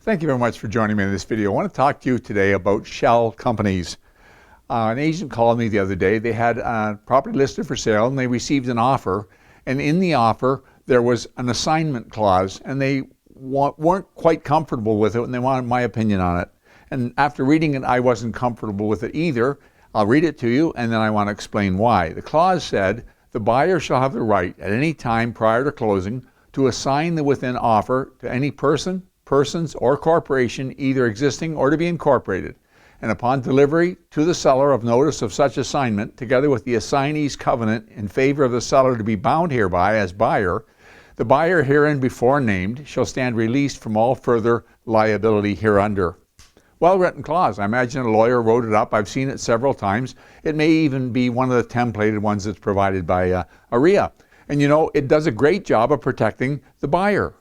Thank you very much for joining me in this video. I want to talk to you today about shell companies. An agent called me the other day. They had a property listed for sale and they received an offer. And in the offer, there was an assignment clause and they weren't quite comfortable with it and they wanted my opinion on it. And after reading it, I wasn't comfortable with it either. I'll read it to you and then I want to explain why. The clause said, the buyer shall have the right at any time prior to closing to assign the within offer to any person, persons, or corporation either existing or to be incorporated, and upon delivery to the seller of notice of such assignment, together with the assignee's covenant in favor of the seller to be bound hereby as buyer, the buyer herein before named shall stand released from all further liability hereunder. Well-written clause. I imagine a lawyer wrote it up. I've seen it several times. It may even be one of the templated ones that's provided by REA. And you know, it does a great job of protecting the buyer,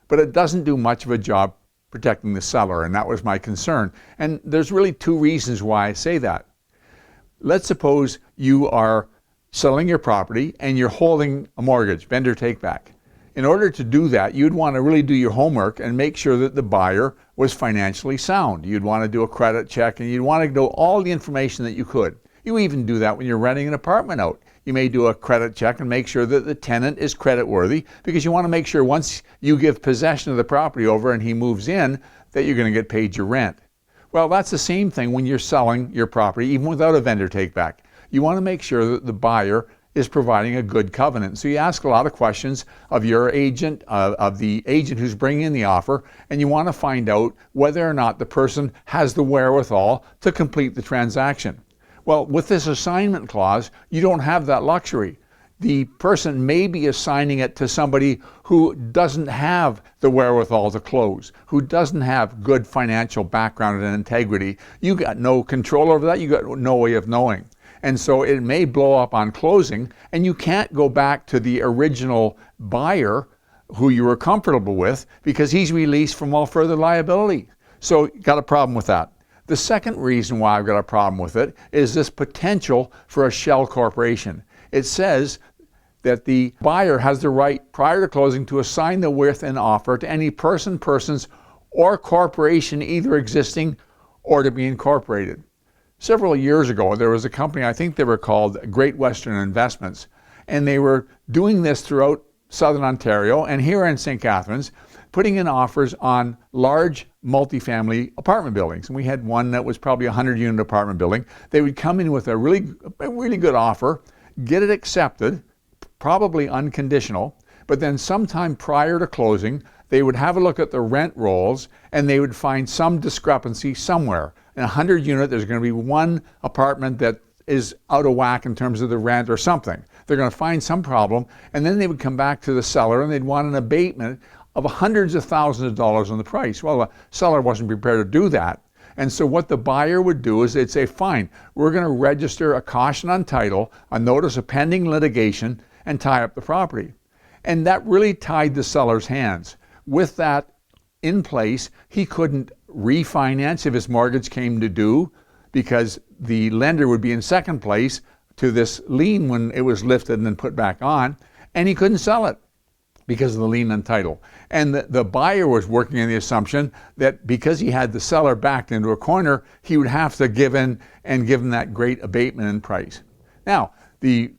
but it doesn't do much of a job protecting the seller, and that was my concern. And there's really two reasons why I say that. Let's suppose you are selling your property and you're holding a mortgage, vendor take back. In order to do that, you'd want to really do your homework and make sure that the buyer was financially sound. You'd want to do a credit check and you'd want to know all the information that you could. You even do that when you're renting an apartment out. You may do a credit check and make sure that the tenant is creditworthy, because you want to make sure once you give possession of the property over and he moves in that you're going to get paid your rent. Well, that's the same thing when you're selling your property, even without a vendor take back. You want to make sure that the buyer is providing a good covenant. So you ask a lot of questions of your agent, of the agent who's bringing in the offer, and you want to find out whether or not the person has the wherewithal to complete the transaction. Well, with this assignment clause, you don't have that luxury. The person may be assigning it to somebody who doesn't have the wherewithal to close, who doesn't have good financial background and integrity. You got no control over that. You got no way of knowing. And so it may blow up on closing, and you can't go back to the original buyer who you were comfortable with because he's released from all further liability. So got a problem with that. The second reason why I've got a problem with it is this potential for a shell corporation. It says that the buyer has the right prior to closing to assign the within offer to any person, persons, or corporation either existing or to be incorporated. Several years ago, there was a company, I think they were called Great Western Investments, and they were doing this throughout Southern Ontario and here in St. Catharines, putting in offers on large multifamily apartment buildings. And we had one that was probably a 100-unit apartment building. They would come in with a really good offer, get it accepted, probably unconditional, but then sometime prior to closing, they would have a look at the rent rolls and they would find some discrepancy somewhere. In a 100-unit, there's going to be one apartment that is out of whack in terms of the rent or something. They're going to find some problem, and then they would come back to the seller and they'd want an abatement of hundreds of thousands of dollars on the price. Well, the seller wasn't prepared to do that. And so what the buyer would do is they'd say, fine, we're going to register a caution on title, a notice of pending litigation, and tie up the property. And that really tied the seller's hands. With that in place, he couldn't refinance if his mortgage came to due because the lender would be in second place to this lien when it was lifted and then put back on, and he couldn't sell it because of the lien on title. And the buyer was working on the assumption that because he had the seller backed into a corner, he would have to give in and give him that great abatement in price. Now, the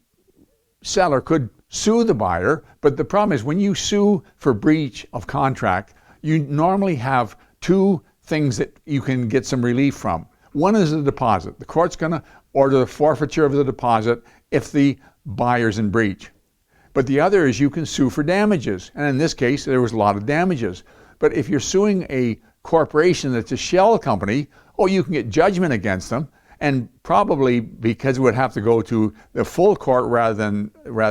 seller could sue the buyer, but the problem is when you sue for breach of contract, you normally have two things that you can get some relief from. One is the deposit. The court's going to order the forfeiture of the deposit if the buyer's in breach. But the other is you can sue for damages. And in this case, there was a lot of damages. But if you're suing a corporation that's a shell company, you can get judgment against them. And probably because it would have to go to the full court rather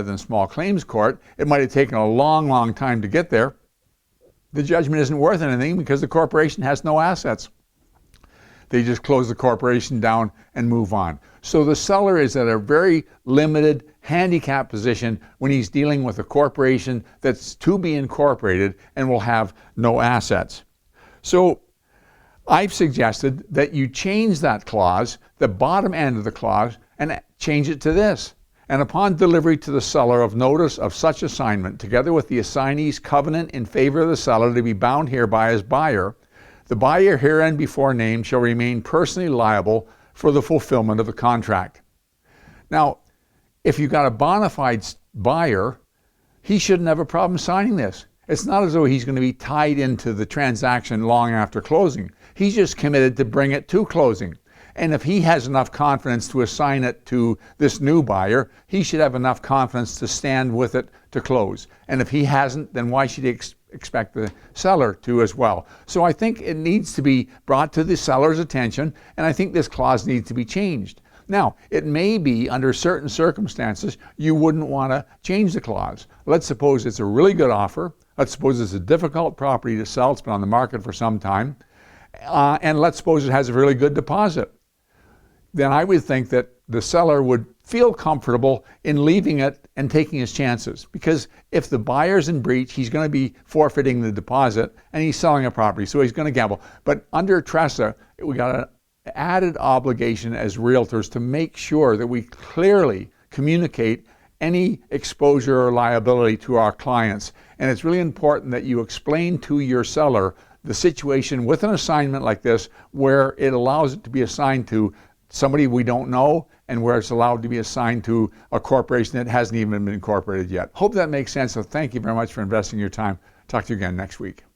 than small claims court, it might have taken a long, long time to get there. The judgment isn't worth anything because the corporation has no assets. They just close the corporation down and move on. So the seller is at a very limited, handicapped position when he's dealing with a corporation that's to be incorporated and will have no assets. So I've suggested that you change that clause, the bottom end of the clause, and change it to this. And upon delivery to the seller of notice of such assignment, together with the assignee's covenant in favor of the seller to be bound hereby as buyer, The buyer herein before named shall remain personally liable for the fulfillment of the contract. Now, if you've got a bona fide buyer, he shouldn't have a problem signing this. It's not as though he's going to be tied into the transaction long after closing. He's just committed to bring it to closing. And if he has enough confidence to assign it to this new buyer, he should have enough confidence to stand with it to close. And if he hasn't, then why should he expect the seller to as well? So I think it needs to be brought to the seller's attention, and I think this clause needs to be changed. Now, it may be under certain circumstances you wouldn't want to change the clause. Let's suppose it's a really good offer. Let's suppose it's a difficult property to sell. It's been on the market for some time. And let's suppose it has a really good deposit. Then I would think that the seller would feel comfortable in leaving it and taking his chances. Because if the buyer's in breach, he's going to be forfeiting the deposit and he's selling a property, so he's going to gamble. But under TRESA, we got an added obligation as realtors to make sure that we clearly communicate any exposure or liability to our clients. And it's really important that you explain to your seller the situation with an assignment like this, where it allows it to be assigned to somebody we don't know, and where it's allowed to be assigned to a corporation that hasn't even been incorporated yet. Hope that makes sense. So thank you very much for investing your time. Talk to you again next week.